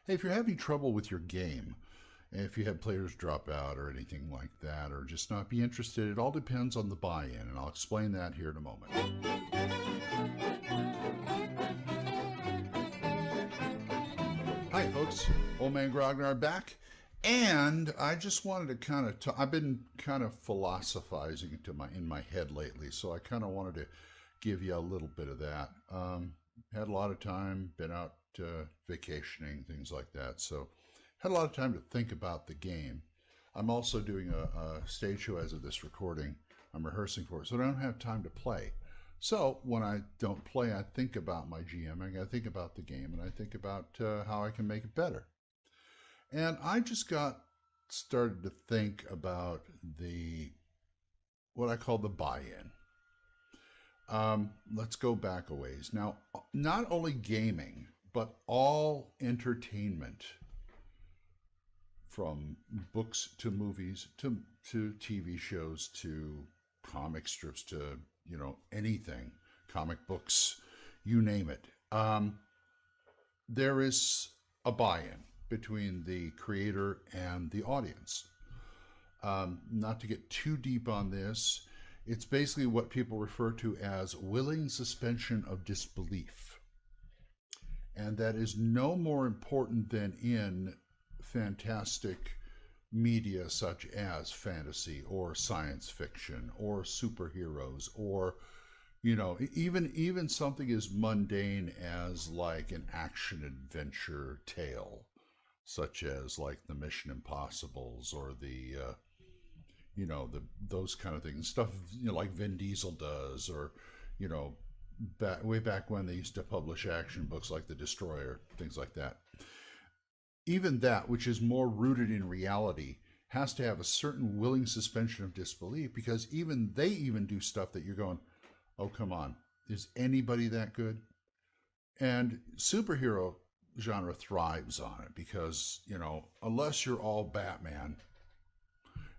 Hey, if you're having trouble with your game, if you have players drop out or anything like that, or just not be interested, it all depends on the buy-in, and I'll explain that here in a moment. Hi, folks. Old Man Grognard back. And I just wanted to kind of I've been kind of philosophizing in my head lately, so I kind of wanted to give you a little bit of that. Had a lot of time, been out vacationing, things like that, so had a lot of time to think about the game. I'm also doing a stage show as of this recording. I'm rehearsing for it, so I don't have time to play. So when I don't play, I think about my GMing, I think about the game, and I think about how I can make it better. And I just got started to think about what I call the buy-in. Let's go back a ways. Now, not only gaming, but all entertainment, from books to movies to TV shows to comic strips to, anything, comic books, you name it. There is a buy-in between the creator and the audience. Not to get too deep on this, it's basically what people refer to as willing suspension of disbelief. And that is no more important than in fantastic media such as fantasy or science fiction or superheroes, or even something as mundane as like an action adventure tale, such as like the Mission Impossibles or those kind of things, stuff like Vin Diesel does, or way back when they used to publish action books like The Destroyer, things like that. Even that, which is more rooted in reality, has to have a certain willing suspension of disbelief, because they even do stuff that you're going, oh, come on, is anybody that good? And superhero genre thrives on it because, unless you're all Batman,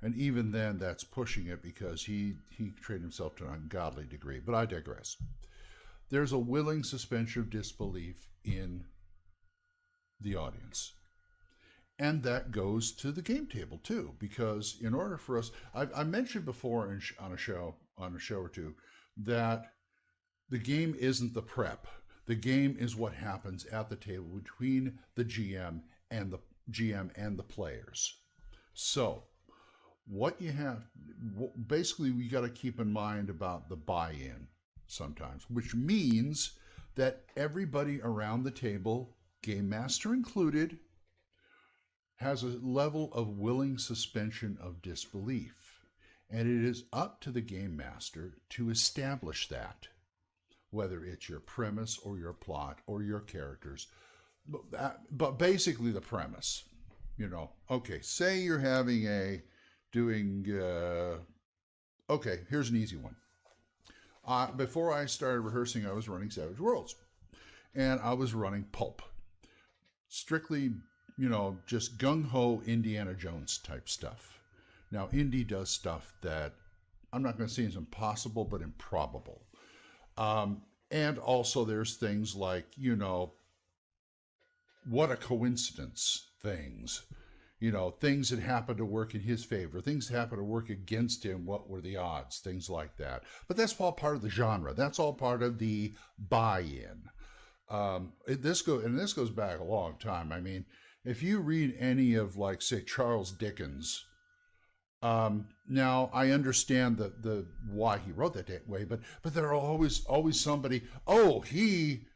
and even then that's pushing it because he trained himself to an ungodly degree, but I digress. There's a willing suspension of disbelief in the audience. And that goes to the game table too, because in order for us, I mentioned before on a show or two, that the game isn't the prep. The game is what happens at the table between the GM and the players. So what you have, basically we got to keep in mind about the buy-in sometimes, which means that everybody around the table, game master included, has a level of willing suspension of disbelief. And it is up to the game master to establish that, whether it's your premise or your plot or your characters, but basically the premise. Okay, say you're okay, here's an easy one. Before I started rehearsing, I was running Savage Worlds, and I was running Pulp. Strictly, just gung-ho Indiana Jones type stuff. Now, Indy does stuff that I'm not going to say is impossible, but improbable. And also there's things like, what a coincidence things. Things that happen to work in his favor, things that happen to work against him, what were the odds, things like that. But that's all part of the genre. That's all part of the buy-in. This goes back a long time. I mean, if you read any of, like, say, Charles Dickens, now I understand the why he wrote that way, but there are always somebody, oh, he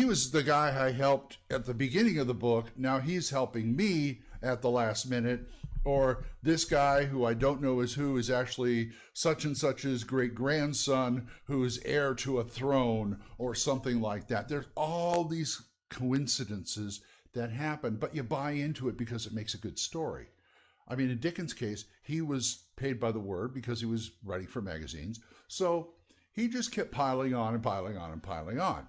was the guy I helped at the beginning of the book, now he's helping me at the last minute, or this guy who I don't know who is actually such and such's great-grandson who is heir to a throne, or something like that. There's all these coincidences that happen, but you buy into it because it makes a good story. I mean, in Dickens' case, he was paid by the word because he was writing for magazines, so he just kept piling on and piling on and piling on.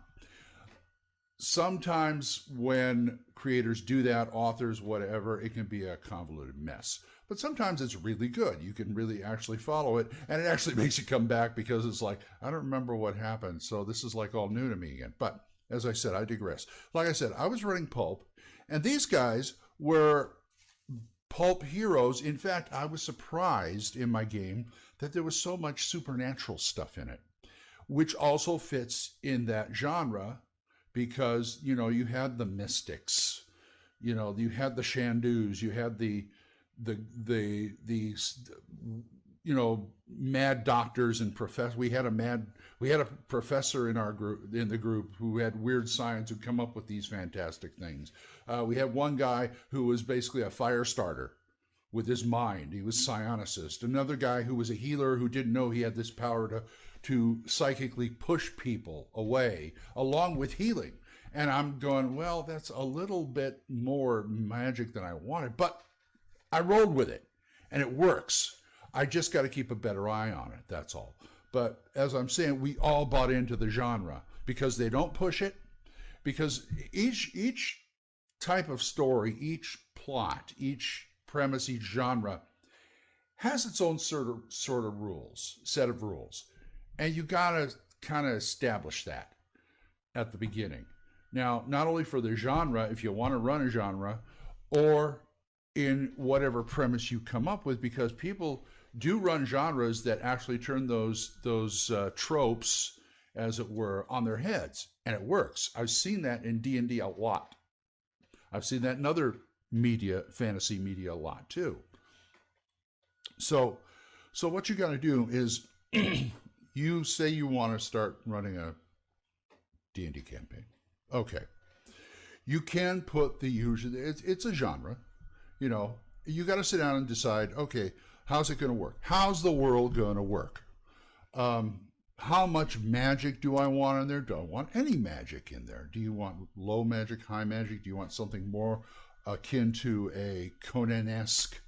Sometimes when creators do that, authors, whatever, it can be a convoluted mess. But sometimes it's really good. You can really actually follow it, and it actually makes you come back because it's like, I don't remember what happened, so this is like all new to me again. But as I said, I digress. Like I said, I was running Pulp, And these guys were pulp heroes. In fact, I was surprised in my game that there was so much supernatural stuff in it, which also fits in that genre because, you had the mystics, you had the shandus, you had the mad doctors and professors. We had a professor in the group who had weird science who come up with these fantastic things. We had one guy who was basically a fire starter with his mind. He was psionicist. Another guy who was a healer who didn't know he had this power to psychically push people away along with healing. And I'm going, well, that's a little bit more magic than I wanted, but I rolled with it and it works. I just got to keep a better eye on it. That's all. But as I'm saying, we all bought into the genre because they don't push it, because each type of story, each plot, each premise, each genre has its own sort of rules, set of rules. And you got to kind of establish that at the beginning. Now, not only for the genre, if you want to run a genre, or in whatever premise you come up with, because people do run genres that actually turn those tropes, as it were, on their heads, and it works. I've seen that in D&D a lot. I've seen that in other media, fantasy media, a lot too. So what you got to do is, you say you want to start running a D&D campaign. Okay, you can put the usual. It's a genre. You got to sit down and decide, okay, how's it going to work? How's the world going to work? How much magic do I want in there? Do I want any magic in there? Do you want low magic, high magic? Do you want something more akin to a Conan-esque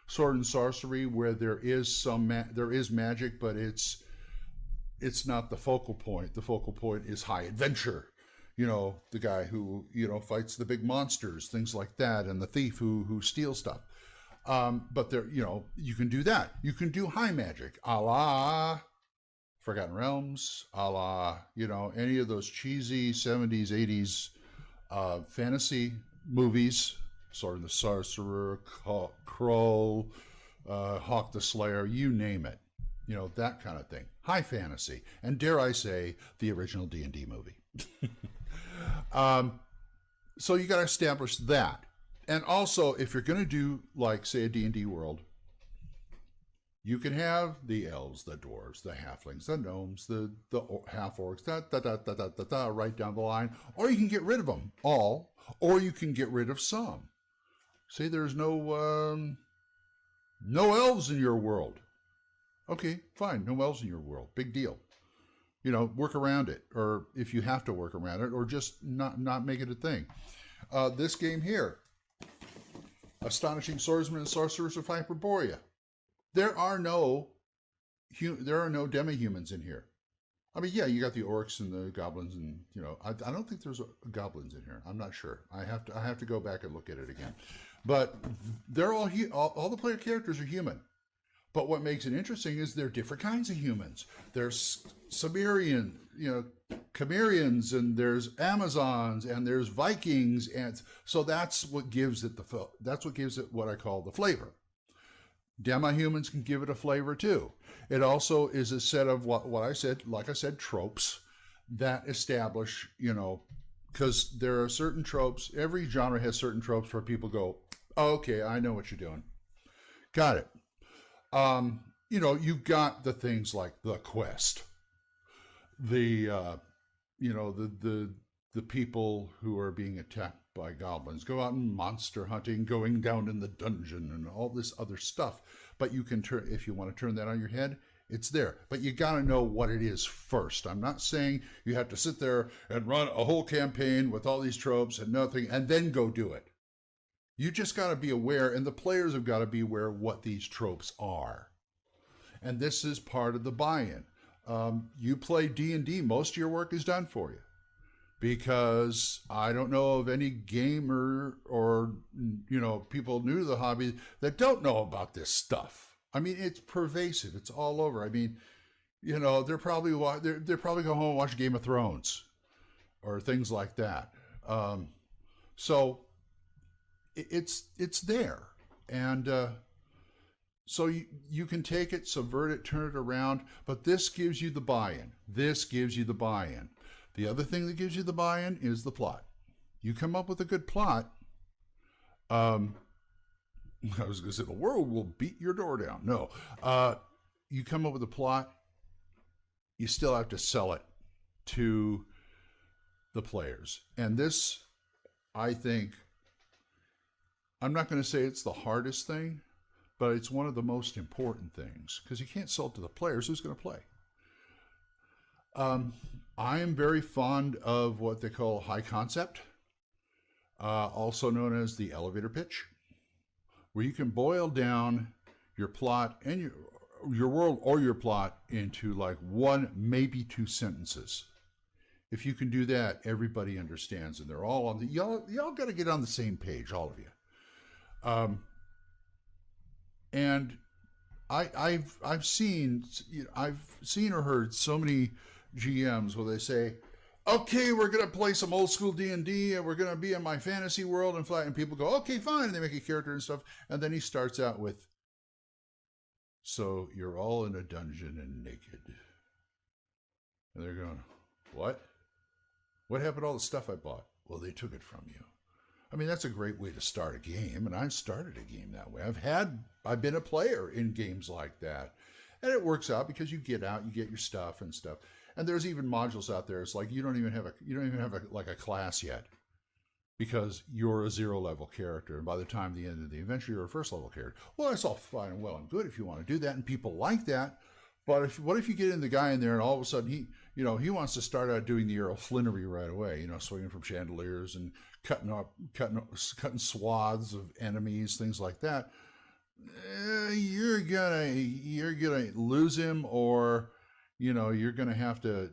sword and sorcery where there is there is magic, but it's not the focal point. The focal point is high adventure. The guy who, fights the big monsters, things like that, and the thief who steals stuff. But there, you can do that. You can do high magic, a la Forgotten Realms, a la, any of those cheesy 70s, 80s fantasy movies, Sword and the Sorcerer, Crow, Hawk the Slayer, you name it. That kind of thing. High fantasy. And dare I say, the original D&D movie. So you got to establish that. And also, if you're going to do, like, say, a D&D world, you can have the elves, the dwarves, the halflings, the gnomes, the half-orcs, right down the line. Or you can get rid of them all, or you can get rid of some. Say there's no elves in your world. Okay, fine, no elves in your world. Big deal. Work around it, or if you have to work around it, or just not make it a thing. This game here, Astonishing Swordsmen and Sorcerers of Hyperborea. There are no demi-humans in here. I mean, yeah, you got the orcs and the goblins, and I don't think there's goblins in here. I'm not sure. I have to go back and look at it again. But they're all the player characters are human. But what makes it interesting is they're different kinds of humans. There's Sumerian, Cimmerians, and there's Amazons, and there's Vikings, and so that's what gives it what I call the flavor. Demi-humans can give it a flavor too. It also is a set of what I said, like I said, tropes that establish, because there are certain tropes. Every genre has certain tropes where people go, oh, okay, I know what you're doing. Got it. You've got the things like the quest, the people who are being attacked by goblins go out and monster hunting, going down in the dungeon, and all this other stuff. But you can turn, if you want to turn that on your head, it's there. But you got to know what it is first. I'm not saying you have to sit there and run a whole campaign with all these tropes and nothing, and then go do it. You just got to be aware, and the players have got to be aware what these tropes are. And this is part of the buy-in. You play D&D, most of your work is done for you. Because I don't know of any gamer or, people new to the hobby that don't know about this stuff. I mean, it's pervasive. It's all over. I mean, they're probably go home and watch Game of Thrones or things like that. So it's there, and so you can take it, subvert it, turn it around, but this gives you the buy-in. This gives you the buy-in. The other thing that gives you the buy-in is the plot. You come up with a good plot. I was going to say the world will beat your door down. No, you come up with a plot. You still have to sell it to the players, and this, I think, I'm not going to say it's the hardest thing, but it's one of the most important things, because you can't sell it to the players. Who's going to play? I am very fond of what they call high concept, also known as the elevator pitch, where you can boil down your plot and your world or your plot into like one, maybe two sentences. If you can do that, everybody understands, and they're all on the, y'all got to get on the same page, all of you. And I've seen or heard so many GMs where they say, okay, we're going to play some old school D&D and we're going to be in my fantasy world and people go, okay, fine. And they make a character and stuff. And then he starts out with, so you're all in a dungeon and naked. And they're going, what? What happened to all the stuff I bought? Well, they took it from you. I mean, that's a great way to start a game, and I started a game that way. I've been a player in games like that, and it works out because you get out, you get your stuff and stuff. And there's even modules out there. It's like you don't even have a class yet, because you're a 0-level character, and by the time the end of the adventure, you're a 1st-level character. Well, that's all fine and well and good if you want to do that, and people like that. But what if you get in the guy in there and all of a sudden he wants to start out doing the Earl Flinnery right away, swinging from chandeliers and cutting swaths of enemies, things like that. You're gonna lose him, or you're gonna have to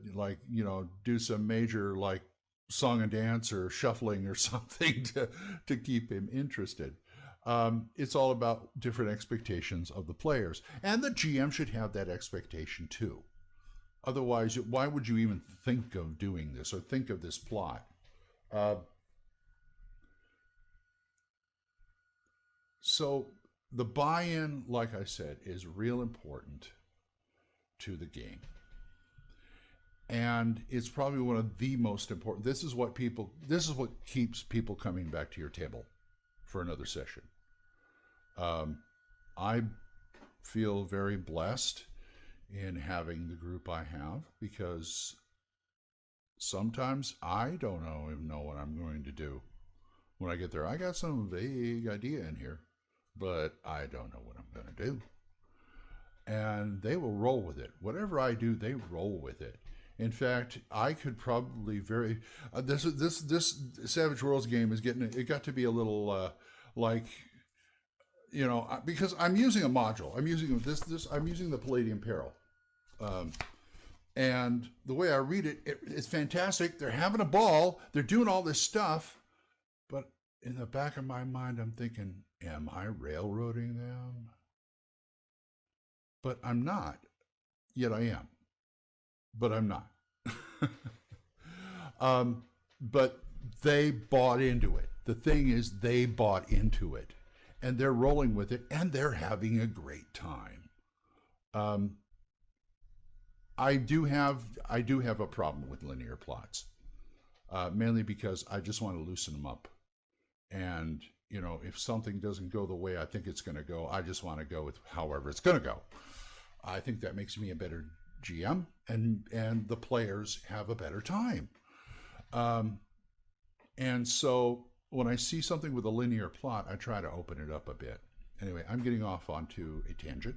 do some major song and dance or shuffling or something to keep him interested. It's all about different expectations of the players, and the GM should have that expectation too. Otherwise, why would you even think of doing this or think of this plot? So the buy-in, like I said, is real important to the game. And it's probably one of the most important. This is what keeps people coming back to your table for another session. I feel very blessed in having the group I have, because sometimes I don't even know what I'm going to do when I get there. I got some vague idea in here, but I don't know what I'm going to do. And they will roll with it. Whatever I do, they roll with it. In fact, I could probably this Savage Worlds game got to be a little because I'm using a module. I'm using the Palladium Peril. And the way I read it, it's fantastic. They're having a ball. They're doing all this stuff. But in the back of my mind, I'm thinking, am I railroading them? But I'm not. Yet I am. But I'm not. But they bought into it. The thing is, they bought into it. And they're rolling with it, and they're having a great time. I do have a problem with linear plots, mainly because I just want to loosen them up. And if something doesn't go the way I think it's going to go, I just want to go with however it's going to go. I think that makes me a better GM, and the players have a better time. And so when I see something with a linear plot, I try to open it up a bit. Anyway, I'm getting off onto a tangent.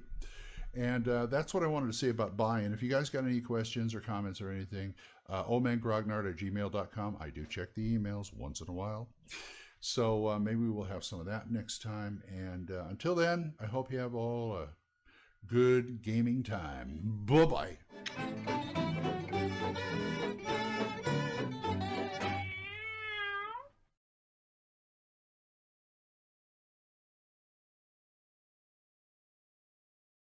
And that's what I wanted to say about buy-in. If you guys got any questions or comments or anything, mangrognard@gmail.com. I do check the emails once in a while. So maybe we'll have some of that next time. And until then, I hope you have all a good gaming time. Bye-bye.